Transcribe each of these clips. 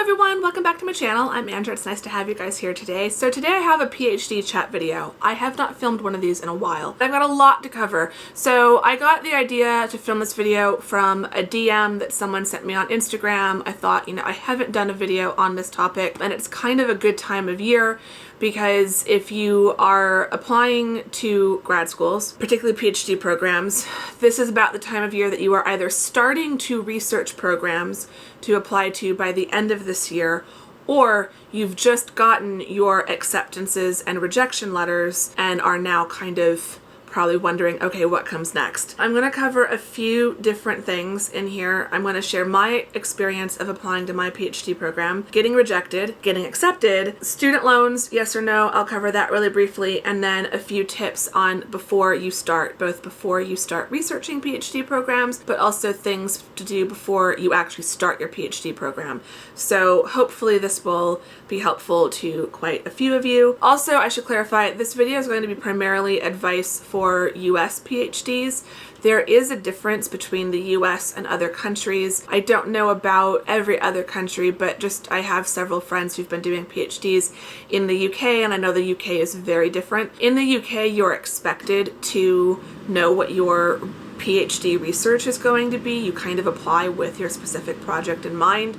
everyone, welcome back to my channel. I'm Andrea. It's nice to have you guys here today. So today I have a PhD chat video. I have not filmed one of these in a while. I've got a lot to cover. So I got the idea to film this video from a DM that someone sent me on Instagram. I thought, I haven't done a video on this topic, and it's kind of a good time of year because if you are applying to grad schools, particularly PhD programs, this is about the time of year that you are either starting to research programs to apply to by the end of this year, or you've just gotten your acceptances and rejection letters and are now kind of probably wondering, okay, what comes next? I'm going to cover a few different things in here. I'm going to share my experience of applying to my PhD program, getting rejected, getting accepted, student loans, yes or no, I'll cover that really briefly, and then a few tips on before you start, both before you start researching PhD programs, but also things to do before you actually start your PhD program. So hopefully this will be helpful to quite a few of you. Also, I should clarify, this video is going to be primarily advice for US PhDs. There is a difference between the US and other countries. I don't know about every other country, but just I have several friends who've been doing PhDs in the UK, and I know the UK is very different. In the UK, you're expected to know what your PhD research is going to be. You kind of apply with your specific project in mind.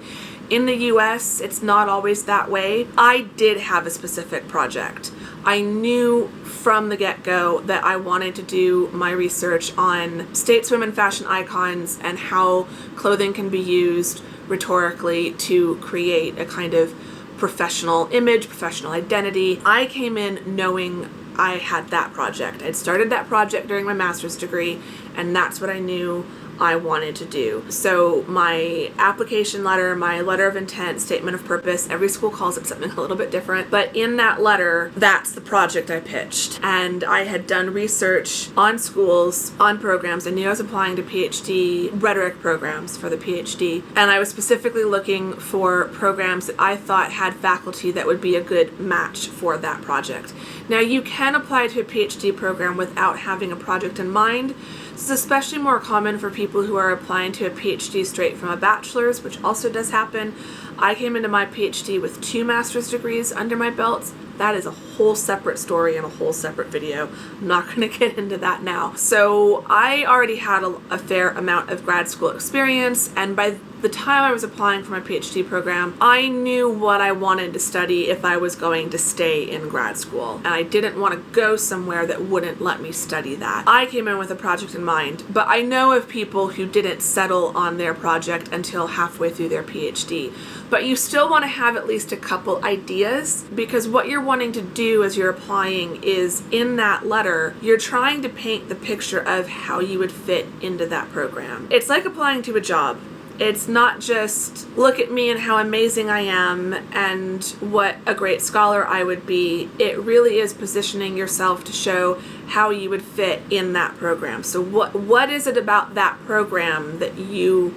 In the US, it's not always that way. I did have a specific project. I knew from the get-go that I wanted to do my research on stateswomen fashion icons and how clothing can be used rhetorically to create a kind of professional image, professional identity. I came in knowing I had that project. I'd started that project during my master's degree, and that's what I knew I wanted to do. So my application letter, my letter of intent, statement of purpose, every school calls it something a little bit different, but in that letter, that's the project I pitched. And I had done research on schools, on programs. I knew I was applying to PhD rhetoric programs for the PhD, and I was specifically looking for programs that I thought had faculty that would be a good match for that project. Now, you can apply to a PhD program without having a project in mind. This is especially more common for people who are applying to a PhD straight from a bachelor's, which also does happen. I came into my PhD with 2 master's degrees under my belt. That is a whole separate story and a whole separate video. I'm not going to get into that now. So I already had a fair amount of grad school experience, and by the time I was applying for my PhD program, I knew what I wanted to study if I was going to stay in grad school, and I didn't want to go somewhere that wouldn't let me study that. I came in with a project in mind, but I know of people who didn't settle on their project until halfway through their PhD. But you still want to have at least a couple ideas, because what you're wanting to do as you're applying is, in that letter, you're trying to paint the picture of how you would fit into that program. It's like applying to a job. It's not just, look at me and how amazing I am and what a great scholar I would be. It really is positioning yourself to show how you would fit in that program. So what is it about that program that you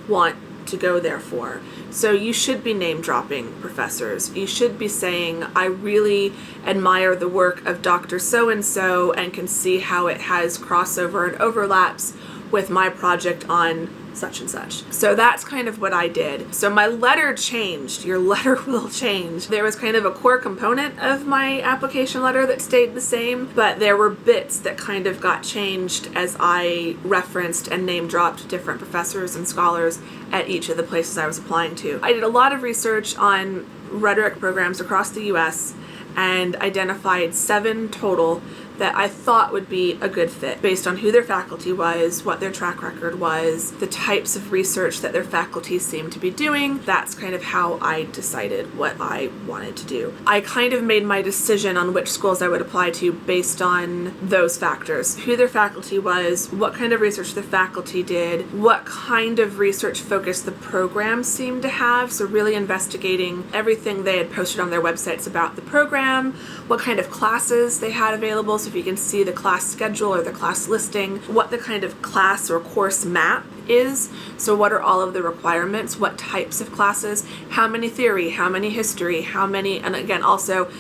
want to go there for? So you should be name dropping professors. You should be saying, I really admire the work of Dr. So-and-so and can see how it has crossover and overlaps with my project on such and such. So that's kind of what I did. So my letter changed. Your letter will change. There was kind of a core component of my application letter that stayed the same, but there were bits that kind of got changed as I referenced and name dropped different professors and scholars at each of the places I was applying to. I did a lot of research on rhetoric programs across the US and identified 7 total that I thought would be a good fit based on who their faculty was, what their track record was, the types of research that their faculty seemed to be doing. That's kind of how I decided what I wanted to do. I kind of made my decision on which schools I would apply to based on those factors. Who their faculty was, what kind of research the faculty did, what kind of research focus the program seemed to have, so really investigating everything they had posted on their websites about the program, what kind of classes they had available, so if you can see the class schedule or the class listing, what the kind of class or course map is. So what are all of the requirements, what types of classes, how many theory, how many history, how many, and again also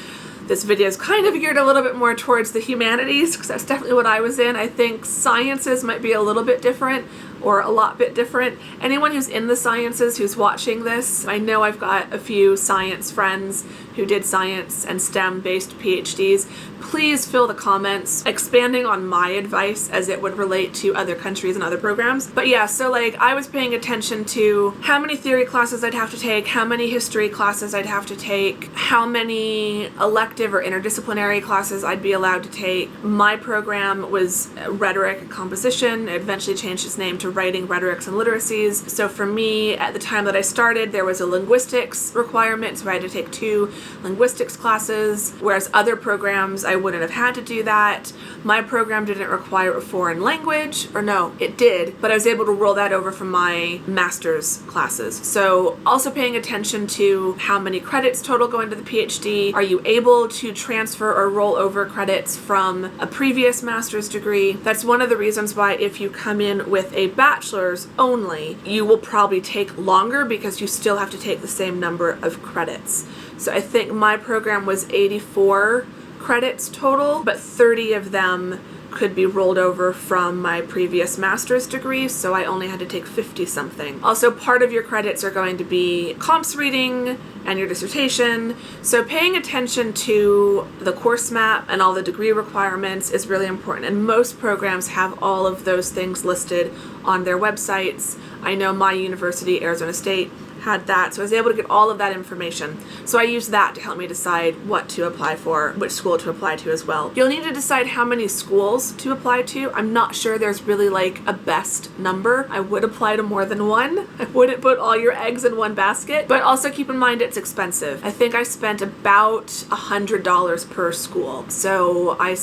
this video is kind of geared a little bit more towards the humanities because that's definitely what I was in. I think sciences might be a little bit different. or a lot bit different. Anyone who's in the sciences who's watching this, I know I've got a few science friends who did science and STEM-based PhDs. Please fill the comments expanding on my advice as it would relate to other countries and other programs. But yeah, so like I was paying attention to how many theory classes I'd have to take, how many history classes I'd have to take, how many elective or interdisciplinary classes I'd be allowed to take. My program was rhetoric and composition. It eventually changed its name to writing, rhetorics, and literacies. So for me, at the time that I started, there was a linguistics requirement, so I had to take 2 linguistics classes, whereas other programs I wouldn't have had to do that. My program didn't require a foreign language, or no, it did, but I was able to roll that over from my master's classes. So also paying attention to how many credits total go into the PhD. Are you able to transfer or roll over credits from a previous master's degree? That's one of the reasons why if you come in with a bachelor's only, you will probably take longer because you still have to take the same number of credits. So I think my program was 84 credits total, but 30 of them could be rolled over from my previous master's degree, so I only had to take 50 something. Also, part of your credits are going to be comps reading and your dissertation, so paying attention to the course map and all the degree requirements is really important, and most programs have all of those things listed on their websites. I know my university, Arizona State, had that, so I was able to get all of that information. So I used that to help me decide what to apply for, which school to apply to as well. You'll need to decide how many schools to apply to. I'm not sure there's really like a best number. I would apply to more than one. I wouldn't put all your eggs in one basket, but also keep in mind it's expensive. I think I spent about $100 per school. So I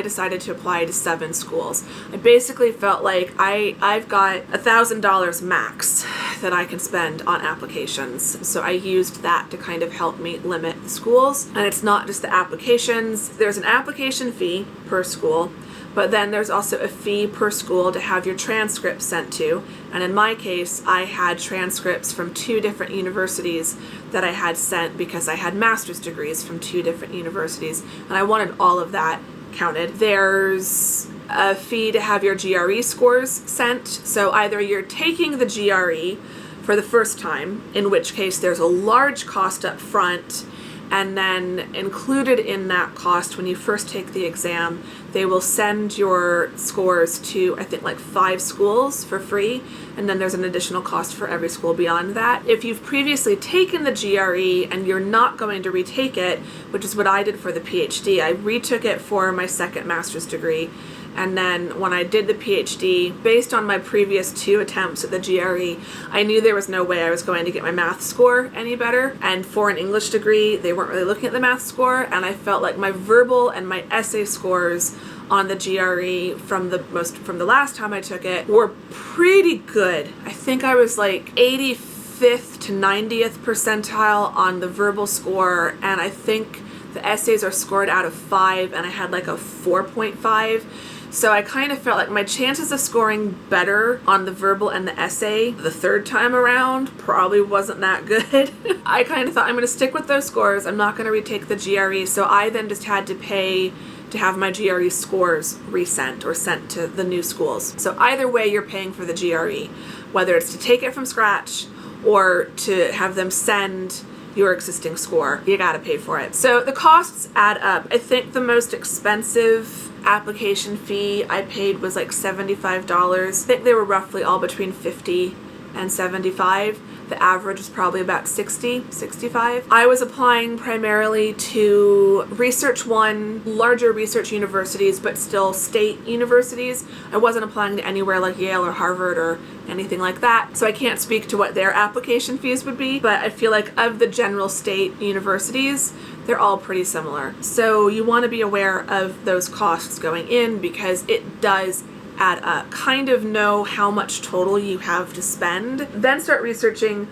decided to apply to 7 schools. I basically felt like I've got $1,000 max that I can spend on applications. So I used that to kind of help me limit the schools. And it's not just the applications. There's an application fee per school, but then there's also a fee per school to have your transcripts sent to. And in my case, I had transcripts from 2 different universities that I had sent because I had master's degrees from 2 different universities, and I wanted all of that counted. There's a fee to have your GRE scores sent. So either you're taking the GRE for the first time, in which case there's a large cost up front, and then included in that cost when you first take the exam, they will send your scores to, I think, like 5 schools for free, and then there's an additional cost for every school beyond that. If you've previously taken the GRE and you're not going to retake it, which is what I did for the PhD, I retook it for my second master's degree. And then when I did the PhD, based on my previous 2 attempts at the GRE, I knew there was no way I was going to get my math score any better. And for an English degree, they weren't really looking at the math score, and I felt like my verbal and my essay scores on the GRE from the last time I took it were pretty good. I think I was like 85th to 90th percentile on the verbal score, and I think the essays are scored out of 5, and I had like a 4.5. So I kind of felt like my chances of scoring better on the verbal and the essay the third time around probably wasn't that good. I kind of thought, I'm going to stick with those scores. I'm not going to retake the GRE. So I then just had to pay to have my GRE scores resent or sent to the new schools. So either way, you're paying for the GRE, whether it's to take it from scratch or to have them send your existing score. You gotta pay for it. So the costs add up. I think the most expensive application fee I paid was like $75. I think they were roughly all between $50 and $75. The average was probably about 60, 65. I was applying primarily to Research One, larger research universities, but still state universities. I wasn't applying to anywhere like Yale or Harvard or anything like that, so I can't speak to what their application fees would be, but I feel like of the general state universities, they're all pretty similar. So you want to be aware of those costs going in because it does add up. Kind of know how much total you have to spend. Then start researching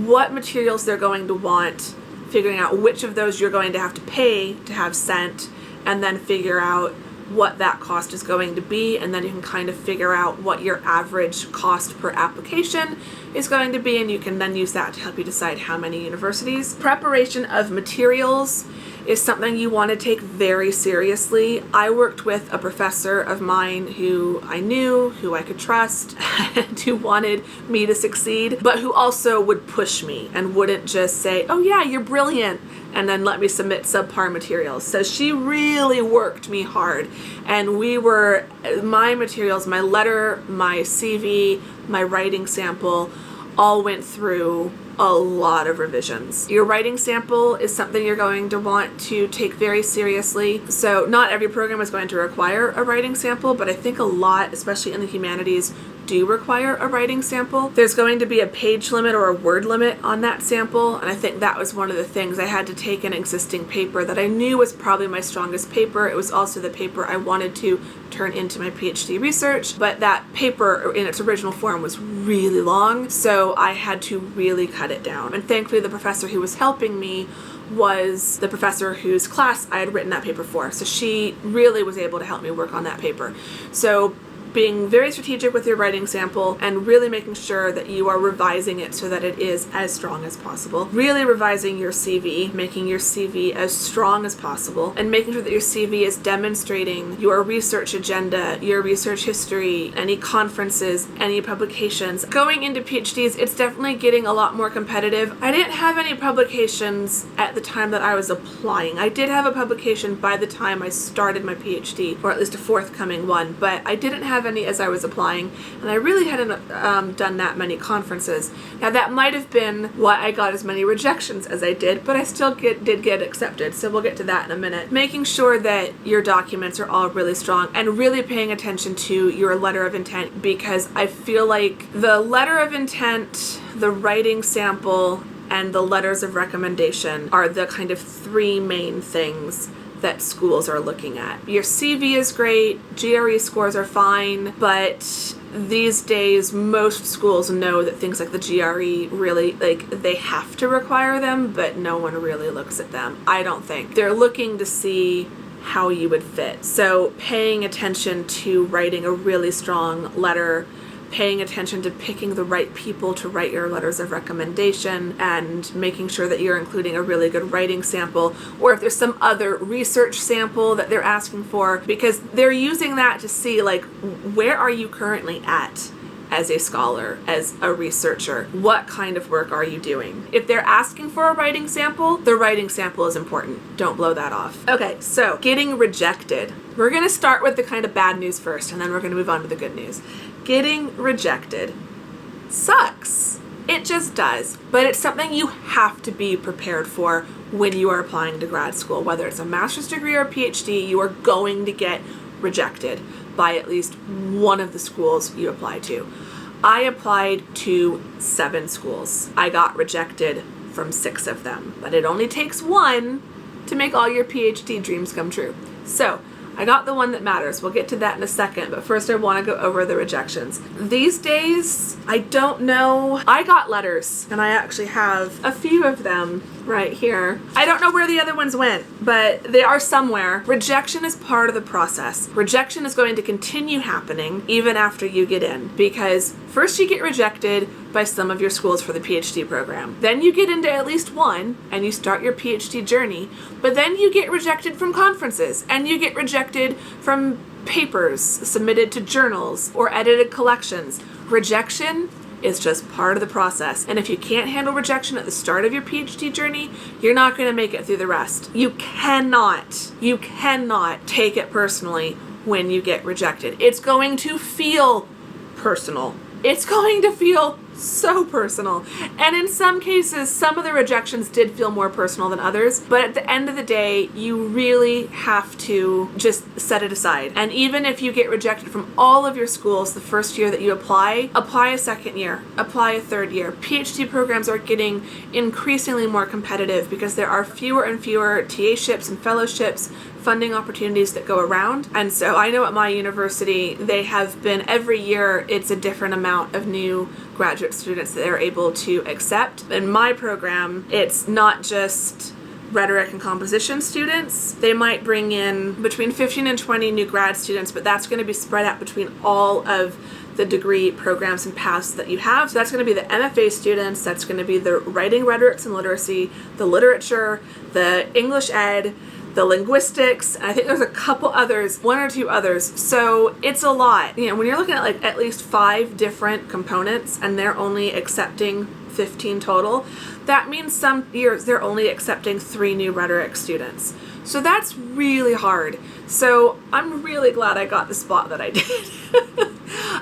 what materials they're going to want, figuring out which of those you're going to have to pay to have sent, and then figure out what that cost is going to be, and then you can kind of figure out what your average cost per application is going to be, and you can then use that to help you decide how many universities. Preparation of materials is something you want to take very seriously. I worked with a professor of mine who I knew, who I could trust, and who wanted me to succeed, but who also would push me and wouldn't just say, oh yeah, you're brilliant, and then let me submit subpar materials. So she really worked me hard, and my materials, my letter, my CV, my writing sample, all went through a lot of revisions. Your writing sample is something you're going to want to take very seriously. So not every program is going to require a writing sample, but I think a lot, especially in the humanities, do require a writing sample. There's going to be a page limit or a word limit on that sample, and I think that was one of the things. I had to take an existing paper that I knew was probably my strongest paper. It was also the paper I wanted to turn into my PhD research, but that paper in its original form was really long, so I had to really cut it down. And thankfully the professor who was helping me was the professor whose class I had written that paper for, so she really was able to help me work on that paper. So being very strategic with your writing sample and really making sure that you are revising it so that it is as strong as possible. Really revising your CV, making your CV as strong as possible, and making sure that your CV is demonstrating your research agenda, your research history, any conferences, any publications. Going into PhDs, it's definitely getting a lot more competitive. I didn't have any publications at the time that I was applying. I did have a publication by the time I started my PhD, or at least a forthcoming one, but I didn't have any as I was applying, and I really hadn't done that many conferences. Now that might have been why I got as many rejections as I did, but I still did get accepted, so we'll get to that in a minute. Making sure that your documents are all really strong and really paying attention to your letter of intent, because I feel like the letter of intent, the writing sample, and the letters of recommendation are the kind of three main things that schools are looking at. Your CV is great, GRE scores are fine, but these days most schools know that things like the GRE really, they have to require them, but no one really looks at them, I don't think. They're looking to see how you would fit. So paying attention to writing a really strong letter, paying attention to picking the right people to write your letters of recommendation, and making sure that you're including a really good writing sample, or if there's some other research sample that they're asking for, because they're using that to see, like, where are you currently at as a scholar, as a researcher? What kind of work are you doing? If they're asking for a writing sample, the writing sample is important. Don't blow that off. Okay, so getting rejected. We're gonna start with the kind of bad news first, and then we're gonna move on to the good news. Getting rejected sucks. It just does. But it's something you have to be prepared for when you are applying to grad school. Whether it's a master's degree or a PhD, you are going to get rejected by at least one of the schools you apply to. I applied to 7 schools. I got rejected from 6 of them, but it only takes one to make all your PhD dreams come true. So I got the one that matters. We'll get to that in a second, but first I want to go over the rejections. These days, I don't know. I got letters, and I actually have a few of them right here. I don't know where the other ones went, but they are somewhere. Rejection is part of the process. Rejection is going to continue happening even after you get in, because first you get rejected by some of your schools for the PhD program. Then you get into at least one, and you start your PhD journey, but then you get rejected from conferences, and you get rejected from papers submitted to journals or edited collections. Rejection is just part of the process. And if you can't handle rejection at the start of your PhD journey, you're not going to make it through the rest. You cannot take it personally when you get rejected. It's going to feel personal. It's going to feel so personal. And in some cases, some of the rejections did feel more personal than others, but at the end of the day, you really have to just set it aside. And even if you get rejected from all of your schools the first year that you apply a second year, apply a third year. PhD programs are getting increasingly more competitive because there are fewer and fewer TA-ships and fellowships, funding opportunities that go around. And so I know at my university, they have been, every year, it's a different amount of new graduate students that they're able to accept. In my program, it's not just rhetoric and composition students. They might bring in between 15 and 20 new grad students, but that's going to be spread out between all of the degree programs and paths that you have. So that's going to be the MFA students, that's going to be the writing, rhetorics, and literacy, the literature, the English ed, the linguistics, and I think there's a couple others, one or two others. So it's a lot. You know, when you're looking at like at least 5 different components and they're only accepting 15 total, that means some years they're only accepting 3 new rhetoric students. So that's really hard. So I'm really glad I got the spot that I did.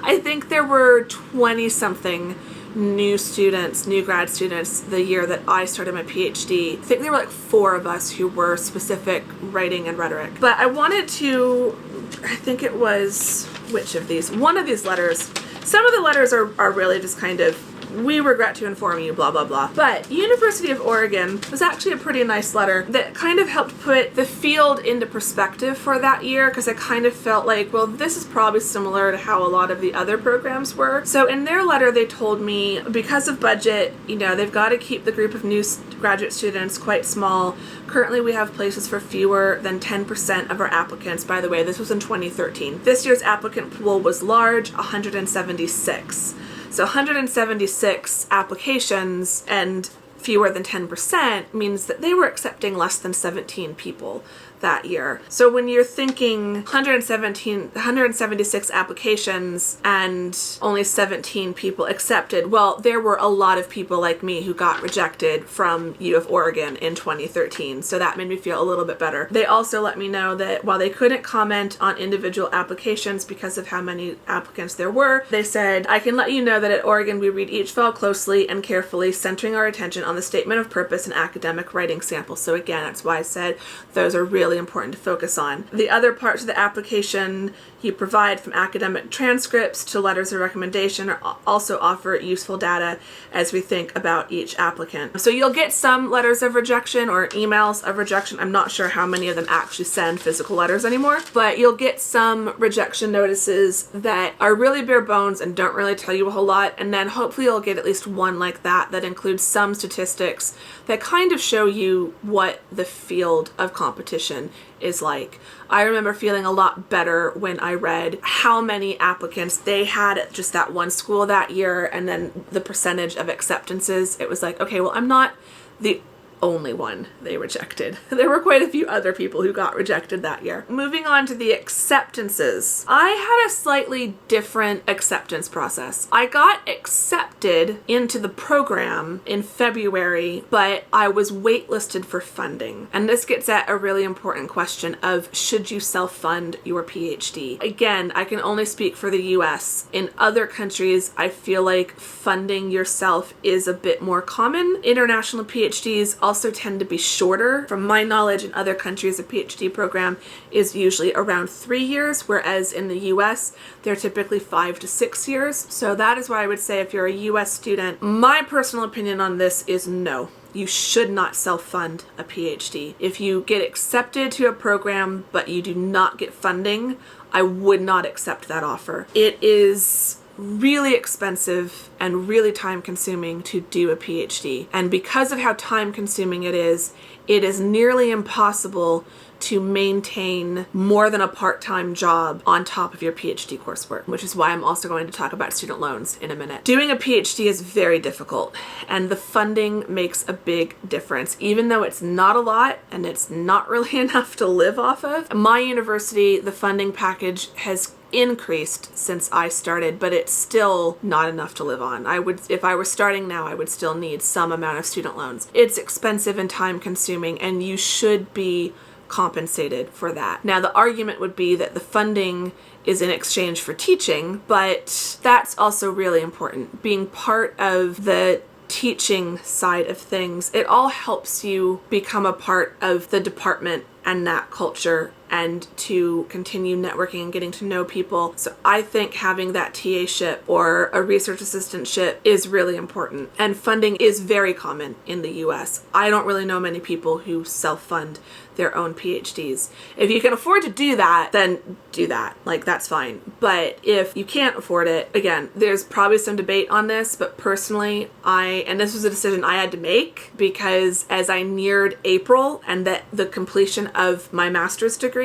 I think there were 20 something new students, new grad students the year that I started my PhD. I think there were like 4 of us who were specific writing and rhetoric. But I wanted to, I think it was, which of these? One of these letters. Some of the letters are really just kind of, we regret to inform you, blah, blah, blah. But University of Oregon was actually a pretty nice letter that kind of helped put the field into perspective for that year, because I kind of felt like, well, this is probably similar to how a lot of the other programs were. So in their letter, they told me because of budget, you know, they've got to keep the group of new graduate students quite small. Currently, we have places for fewer than 10% of our applicants. By the way, this was in 2013. This year's applicant pool was large, 176. So 176 applications and fewer than 10% means that they were accepting less than 17 people that year. So when you're thinking 176 applications and only 17 people accepted, well, there were a lot of people like me who got rejected from U of Oregon in 2013. So that made me feel a little bit better. They also let me know that while they couldn't comment on individual applications because of how many applicants there were, they said, I can let you know that at Oregon we read each file closely and carefully, centering our attention on the statement of purpose and academic writing sample. So again, that's why I said those are really important to focus on. The other parts of the application you provide, from academic transcripts to letters of recommendation, also offer useful data as we think about each applicant. So you'll get some letters of rejection or emails of rejection. I'm not sure how many of them actually send physical letters anymore, but you'll get some rejection notices that are really bare bones and don't really tell you a whole lot. And then hopefully you'll get at least one like that that includes some statistics that kind of show you what the field of competition is like. I remember feeling a lot better when I read how many applicants they had at just that one school that year, and then the percentage of acceptances. It was like, okay, well, I'm not the only one they rejected. There were quite a few other people who got rejected that year. Moving on to the acceptances. I had a slightly different acceptance process. I got accepted into the program in February, but I was waitlisted for funding. And this gets at a really important question of, should you self-fund your PhD? Again, I can only speak for the US. In other countries, I feel like funding yourself is a bit more common. International PhDs also tend to be shorter. From my knowledge, in other countries, a PhD program is usually around 3 years, whereas in the US, they're typically 5 to 6 years. So that is why I would say, if you're a US student, my personal opinion on this is no. You should not self-fund a PhD. If you get accepted to a program but you do not get funding, I would not accept that offer. It is really expensive and really time consuming to do a PhD. And because of how time consuming it is nearly impossible to maintain more than a part-time job on top of your PhD coursework, which is why I'm also going to talk about student loans in a minute. Doing a PhD is very difficult, and the funding makes a big difference, even though it's not a lot and it's not really enough to live off of. My university, the funding package has increased since I started, but it's still not enough to live on. If I were starting now, I would still need some amount of student loans. It's expensive and time consuming, and you should be compensated for that. Now, the argument would be that the funding is in exchange for teaching, but that's also really important. Being part of the teaching side of things, it all helps you become a part of the department and that culture, and to continue networking and getting to know people. So I think having that TA-ship or a research assistantship is really important. And funding is very common in the US. I don't really know many people who self-fund their own PhDs. If you can afford to do that, then do that. Like, that's fine. But if you can't afford it, again, there's probably some debate on this, but personally, and this was a decision I had to make, because as I neared April and the completion of my master's degree,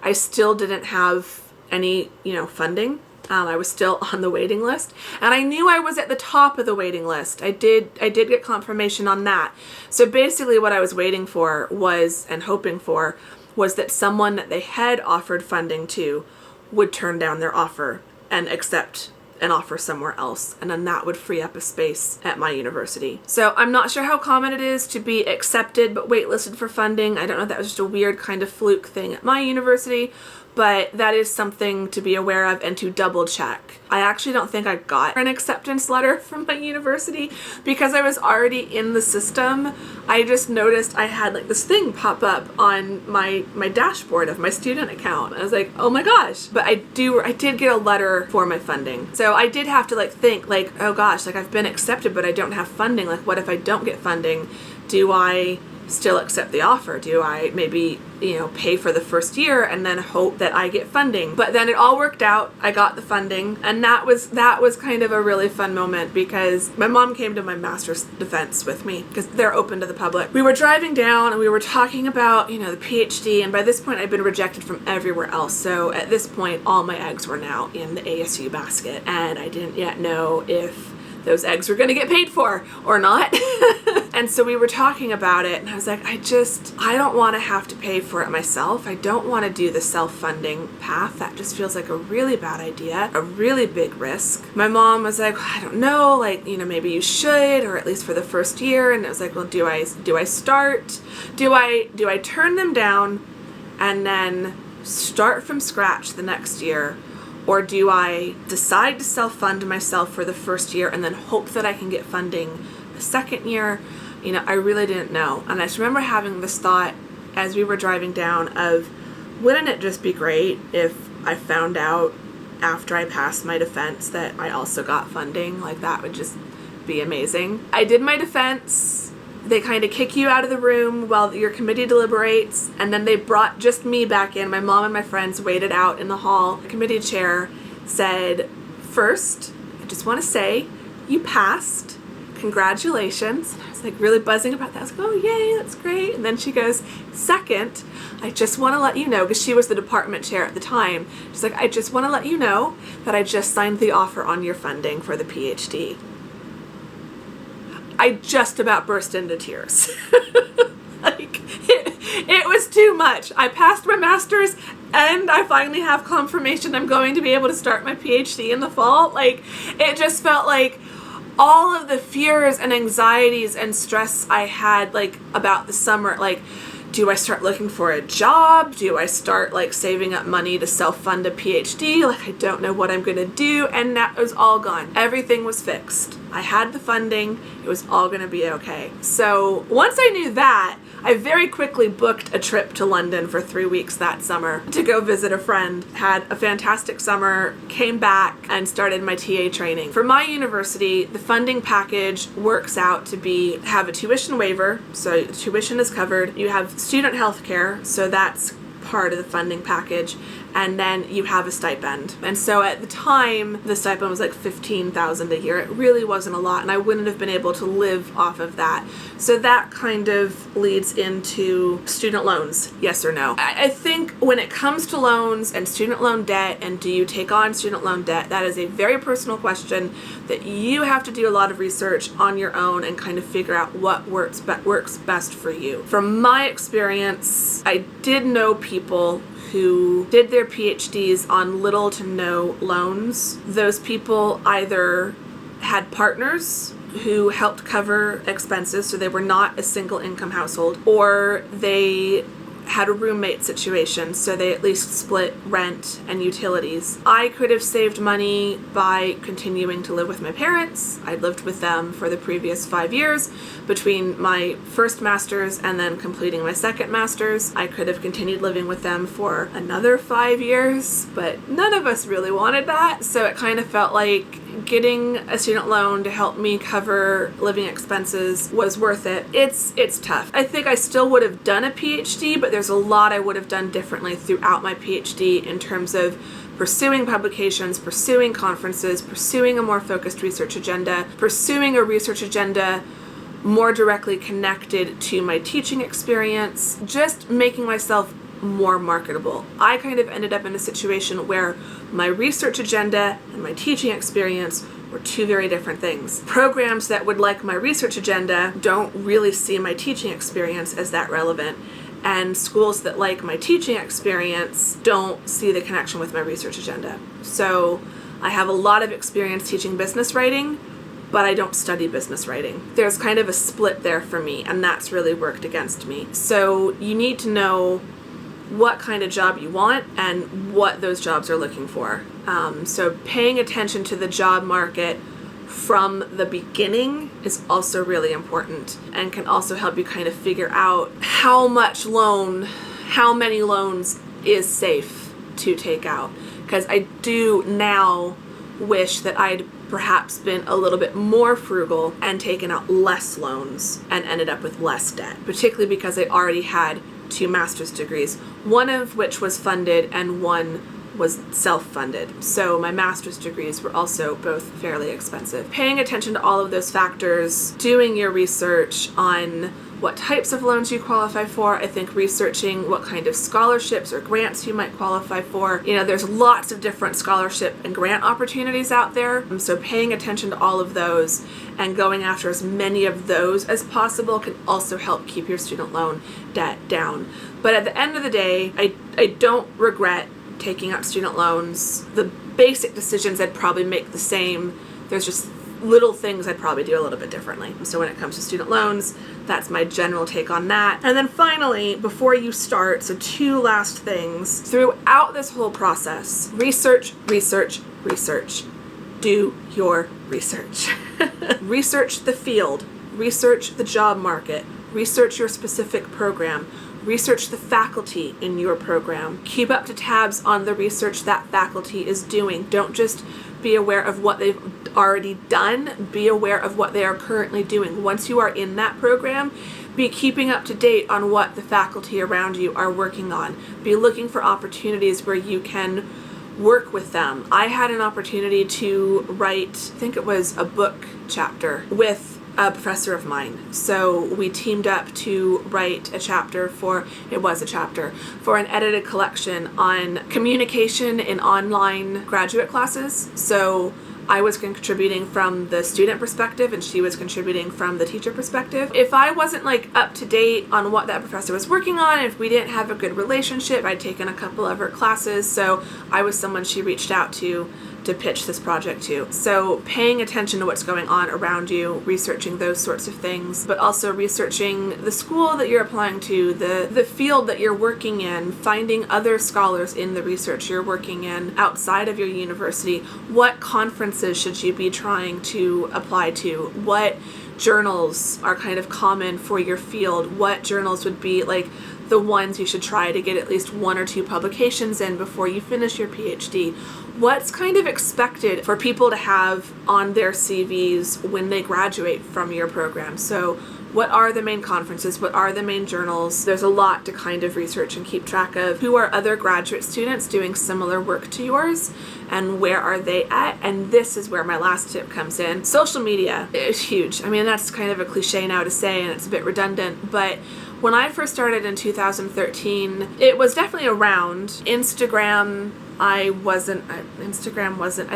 I still didn't have any, funding. I was still on the waiting list, and I knew I was at the top of the waiting list. I did get confirmation on that. So basically what I was waiting for was, and hoping for, was that someone that they had offered funding to would turn down their offer and accept an offer somewhere else, and then that would free up a space at my university. So I'm not sure how common it is to be accepted but waitlisted for funding. I don't know if that was just a weird kind of fluke thing at my university, but that is something to be aware of and to double check. I actually don't think I got an acceptance letter from my university because I was already in the system. I just noticed I had like this thing pop up on my dashboard of my student account. I was like, oh my gosh. But I did get a letter for my funding. So I did have to think like, oh gosh, like I've been accepted but I don't have funding. Like what if I don't get funding? Do I still accept the offer? Do I maybe, pay for the first year and then hope that I get funding? But then it all worked out. I got the funding, and that was kind of a really fun moment because my mom came to my master's defense with me because they're open to the public. We were driving down and we were talking about, the PhD, and by this point I'd been rejected from everywhere else. So at this point, all my eggs were now in the ASU basket, and I didn't yet know if those eggs were going to get paid for or not. And so we were talking about it, and I was like, I don't want to have to pay for it myself. I don't want to do the self-funding path. That just feels like a really bad idea, a really big risk. My mom was like, I don't know, maybe you should, or at least for the first year. And I was like, well, do I start? Do I turn them down and then start from scratch the next year? Or do I decide to self-fund myself for the first year and then hope that I can get funding the second year? I really didn't know. And I just remember having this thought as we were driving down of, wouldn't it just be great if I found out after I passed my defense that I also got funding? Like, that would just be amazing. I did my defense. They kind of kick you out of the room while your committee deliberates, and then they brought just me back in. My mom and my friends waited out in the hall. The committee chair said, first, I just want to say you passed. Congratulations. And I was really buzzing about that. I was like, oh yay, that's great. And then she goes, second, I just want to let you know, because she was the department chair at the time. She's like, I just want to let you know that I just signed the offer on your funding for the PhD. I just about burst into tears. It was too much. I passed my master's and I finally have confirmation I'm going to be able to start my PhD in the fall. It just felt like all of the fears and anxieties and stress I had about the summer, do I start looking for a job? Do I start saving up money to self-fund a PhD? I don't know what I'm going to do. And that was all gone. Everything was fixed. I had the funding. It was all going to be okay. So once I knew that, I very quickly booked a trip to London for 3 weeks that summer to go visit a friend. Had a fantastic summer, came back, and started my TA training. For my university, the funding package works out to have a tuition waiver, so tuition is covered. You have student health care, so that's part of the funding package, and then you have a stipend. And so at the time, the stipend was $15,000 a year. It really wasn't a lot, and I wouldn't have been able to live off of that. So that kind of leads into student loans, yes or no. I think when it comes to loans and student loan debt, and do you take on student loan debt, that is a very personal question that you have to do a lot of research on your own and kind of figure out what works best for you. From my experience, I did know people who did their PhDs on little to no loans. Those people either had partners who helped cover expenses, so they were not a single income household, or they had a roommate situation, so they at least split rent and utilities. I could have saved money by continuing to live with my parents. I lived with them for the previous 5 years between my first master's and then completing my second master's. I could have continued living with them for another 5 years, but none of us really wanted that, so it kind of felt like getting a student loan to help me cover living expenses was worth it. It's tough. I think I still would have done a PhD, but there's a lot I would have done differently throughout my PhD in terms of pursuing publications, pursuing conferences, pursuing a more focused research agenda, pursuing a research agenda more directly connected to my teaching experience, just making myself more marketable. I kind of ended up in a situation where my research agenda and my teaching experience were two very different things. Programs that would like my research agenda don't really see my teaching experience as that relevant, and schools that like my teaching experience don't see the connection with my research agenda. So I have a lot of experience teaching business writing, but I don't study business writing. There's kind of a split there for me, and that's really worked against me. So you need to know what kind of job you want and what those jobs are looking for. So paying attention to the job market from the beginning is also really important, and can also help you kind of figure out how many loans is safe to take out. Because I do now wish that I'd perhaps been a little bit more frugal and taken out less loans and ended up with less debt, particularly because I already had 2 master's degrees, one of which was funded and one was self-funded. So my master's degrees were also both fairly expensive. Paying attention to all of those factors, doing your research on what types of loans you qualify for. I think researching what kind of scholarships or grants you might qualify for. There's lots of different scholarship and grant opportunities out there. So paying attention to all of those and going after as many of those as possible can also help keep your student loan debt down. But at the end of the day, I don't regret taking out student loans. The basic decisions I'd probably make the same. There's just little things I'd probably do a little bit differently. So when it comes to student loans, that's my general take on that. And then finally, before you start, so 2 last things. Throughout this whole process, research, research, research. Do your research. Research the field, research the job market, research your specific program, research the faculty in your program. Keep up to tabs on the research that faculty is doing. Don't just be aware of what they've already done, be aware of what they are currently doing. Once you are in that program, be keeping up to date on what the faculty around you are working on. Be looking for opportunities where you can work with them. I had an opportunity to write, I think it was a book chapter with a professor of mine. So we teamed up to write a chapter for an edited collection on communication in online graduate classes. So I was contributing from the student perspective and she was contributing from the teacher perspective. If I wasn't up to date on what that professor was working on, if we didn't have a good relationship, I'd taken a couple of her classes, so I was someone she reached out to pitch this project to. So paying attention to what's going on around you, researching those sorts of things, but also researching the school that you're applying to, the field that you're working in, finding other scholars in the research you're working in outside of your university. What conferences should you be trying to apply to? What journals are kind of common for your field? What journals would be the ones you should try to get at least 1 or 2 publications in before you finish your PhD? What's kind of expected for people to have on their CVs when they graduate from your program? So what are the main conferences? What are the main journals? There's a lot to kind of research and keep track of. Who are other graduate students doing similar work to yours? And where are they at? And this is where my last tip comes in. Social media is huge. I mean, that's kind of a cliche now to say, and it's a bit redundant, but when I first started in 2013, it was definitely around. Instagram I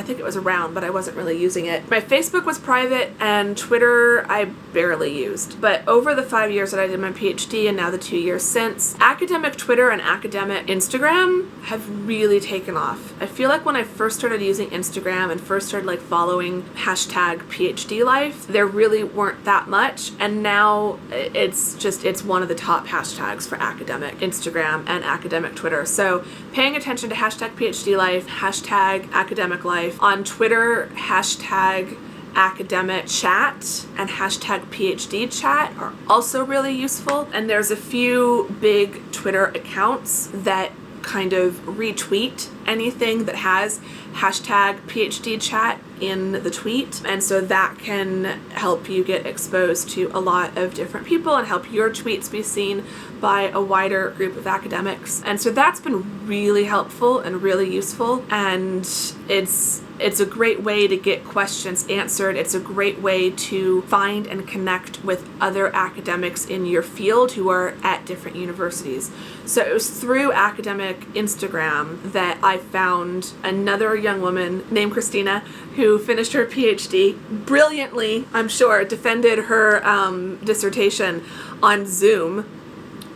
think it was around, but I wasn't really using it. My Facebook was private, and Twitter I barely used. But over the 5 years that I did my PhD and now the 2 years since, academic Twitter and academic Instagram have really taken off. I feel like when I first started using Instagram and first started following hashtag PhD life, there really weren't that much, and now it's one of the top hashtags for academic Instagram and academic Twitter. So paying attention to hashtag PhD life, hashtag academic life. On Twitter, hashtag academic chat and hashtag PhD chat are also really useful. And there's a few big Twitter accounts that kind of retweet anything that has hashtag PhD chat in the tweet, and so that can help you get exposed to a lot of different people and help your tweets be seen by a wider group of academics. And so that's been really helpful and really useful, and it's It's a great way to get questions answered. It's a great way to find and connect with other academics in your field who are at different universities. So it was through academic Instagram that I found another young woman named Christina who finished her PhD brilliantly, I'm sure, defended her dissertation on Zoom.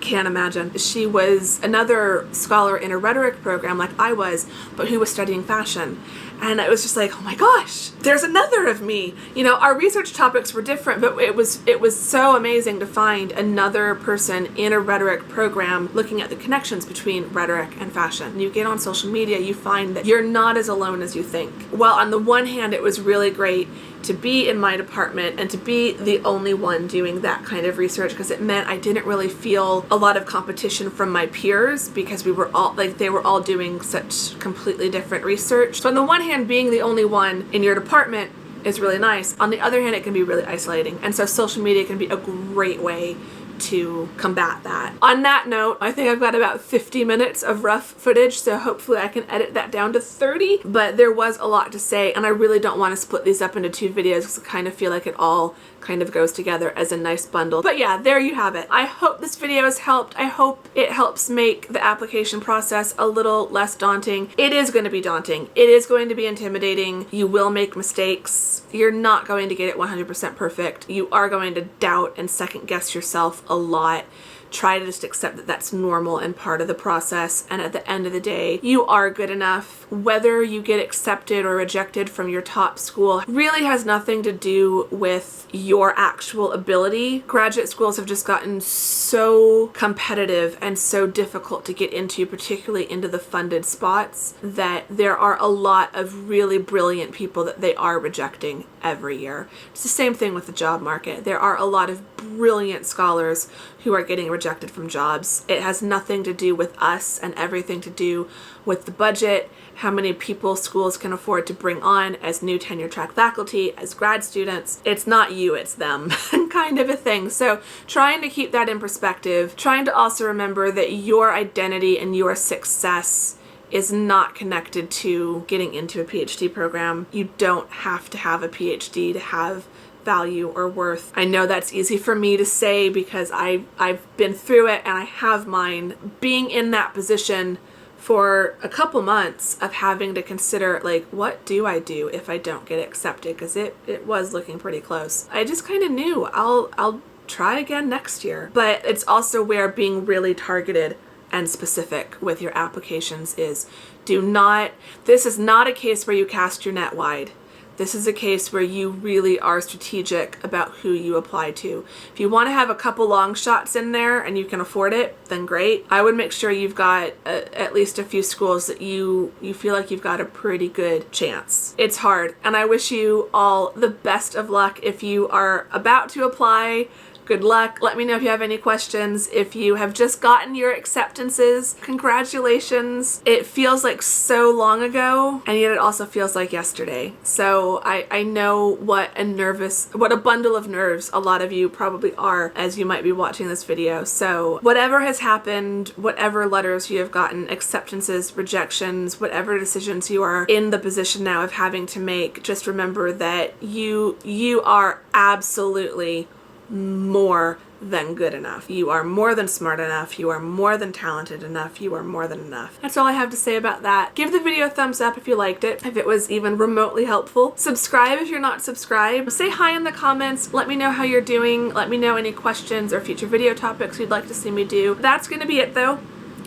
Can't imagine. She was another scholar in a rhetoric program like I was, but who was studying fashion. And it was just like, oh my gosh, there's another of me. You know, our research topics were different, but it was so amazing to find another person in a rhetoric program looking at the connections between rhetoric and fashion. You get on social media, you find that you're not as alone as you think. Well, on the one hand, it was really great to be in my department and to be the only one doing that kind of research, because it meant I didn't really feel a lot of competition from my peers, because we were all like, they were all doing such completely different research. So on the one hand, being the only one in your department is really nice. On the other hand, it can be really isolating. And so social media can be a great way to combat that. On that note, I think I've got about 50 minutes of rough footage, so hopefully I can edit that down to 30, but there was a lot to say, and I really don't want to split these up into 2 videos because I kind of feel like it all kind of goes together as a nice bundle. But yeah, there you have it. I hope this video has helped. I hope it helps make the application process a little less daunting. It is going to be daunting. It is going to be intimidating. You will make mistakes. You're not going to get it 100% perfect. You are going to doubt and second guess yourself a lot. Try to just accept that that's normal and part of the process, and at the end of the day, you are good enough. Whether you get accepted or rejected from your top school really has nothing to do with your actual ability. Graduate schools have just gotten so competitive and so difficult to get into, particularly into the funded spots, that there are a lot of really brilliant people that they are rejecting every year. It's the same thing with the job market. There are a lot of brilliant scholars who are getting rejected from jobs. It has nothing to do with us and everything to do with the budget, how many people schools can afford to bring on as new tenure track faculty, as grad students. It's not you, it's them kind of a thing. So trying to keep that in perspective, trying to also remember that your identity and your success is not connected to getting into a PhD program. You don't have to have a PhD to have value or worth. I know that's easy for me to say because I've been through it and I have mine. Being in that position for a couple months of having to consider, like, what do I do if I don't get accepted? Because it was looking pretty close. I just kind of knew I'll try again next year. But it's also where being really targeted and specific with your applications is. This is not a case where you cast your net wide. This is a case where you really are strategic about who you apply to. If you want to have a couple long shots in there and you can afford it, then great. I would make sure you've got at least a few schools that you feel like you've got a pretty good chance. It's hard, and I wish you all the best of luck if you are about to apply. Good luck. Let me know if you have any questions. If you have just gotten your acceptances, congratulations. It feels like so long ago, and yet it also feels like yesterday. So I know what a bundle of nerves a lot of you probably are as you might be watching this video. So whatever has happened, whatever letters you have gotten, acceptances, rejections, whatever decisions you are in the position now of having to make, just remember that you are absolutely more than good enough. You are more than smart enough. You are more than talented enough. You are more than enough. That's all I have to say about that. Give the video a thumbs up if you liked it, if it was even remotely helpful. Subscribe if you're not subscribed. Say hi in the comments. Let me know how you're doing. Let me know any questions or future video topics you'd like to see me do. That's going to be it though.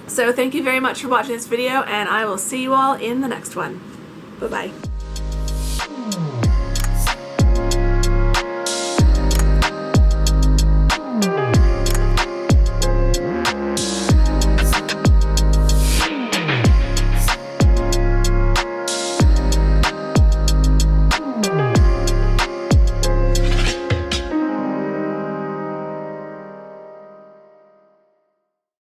So thank you very much for watching this video, and I will see you all in the next one. Bye-bye.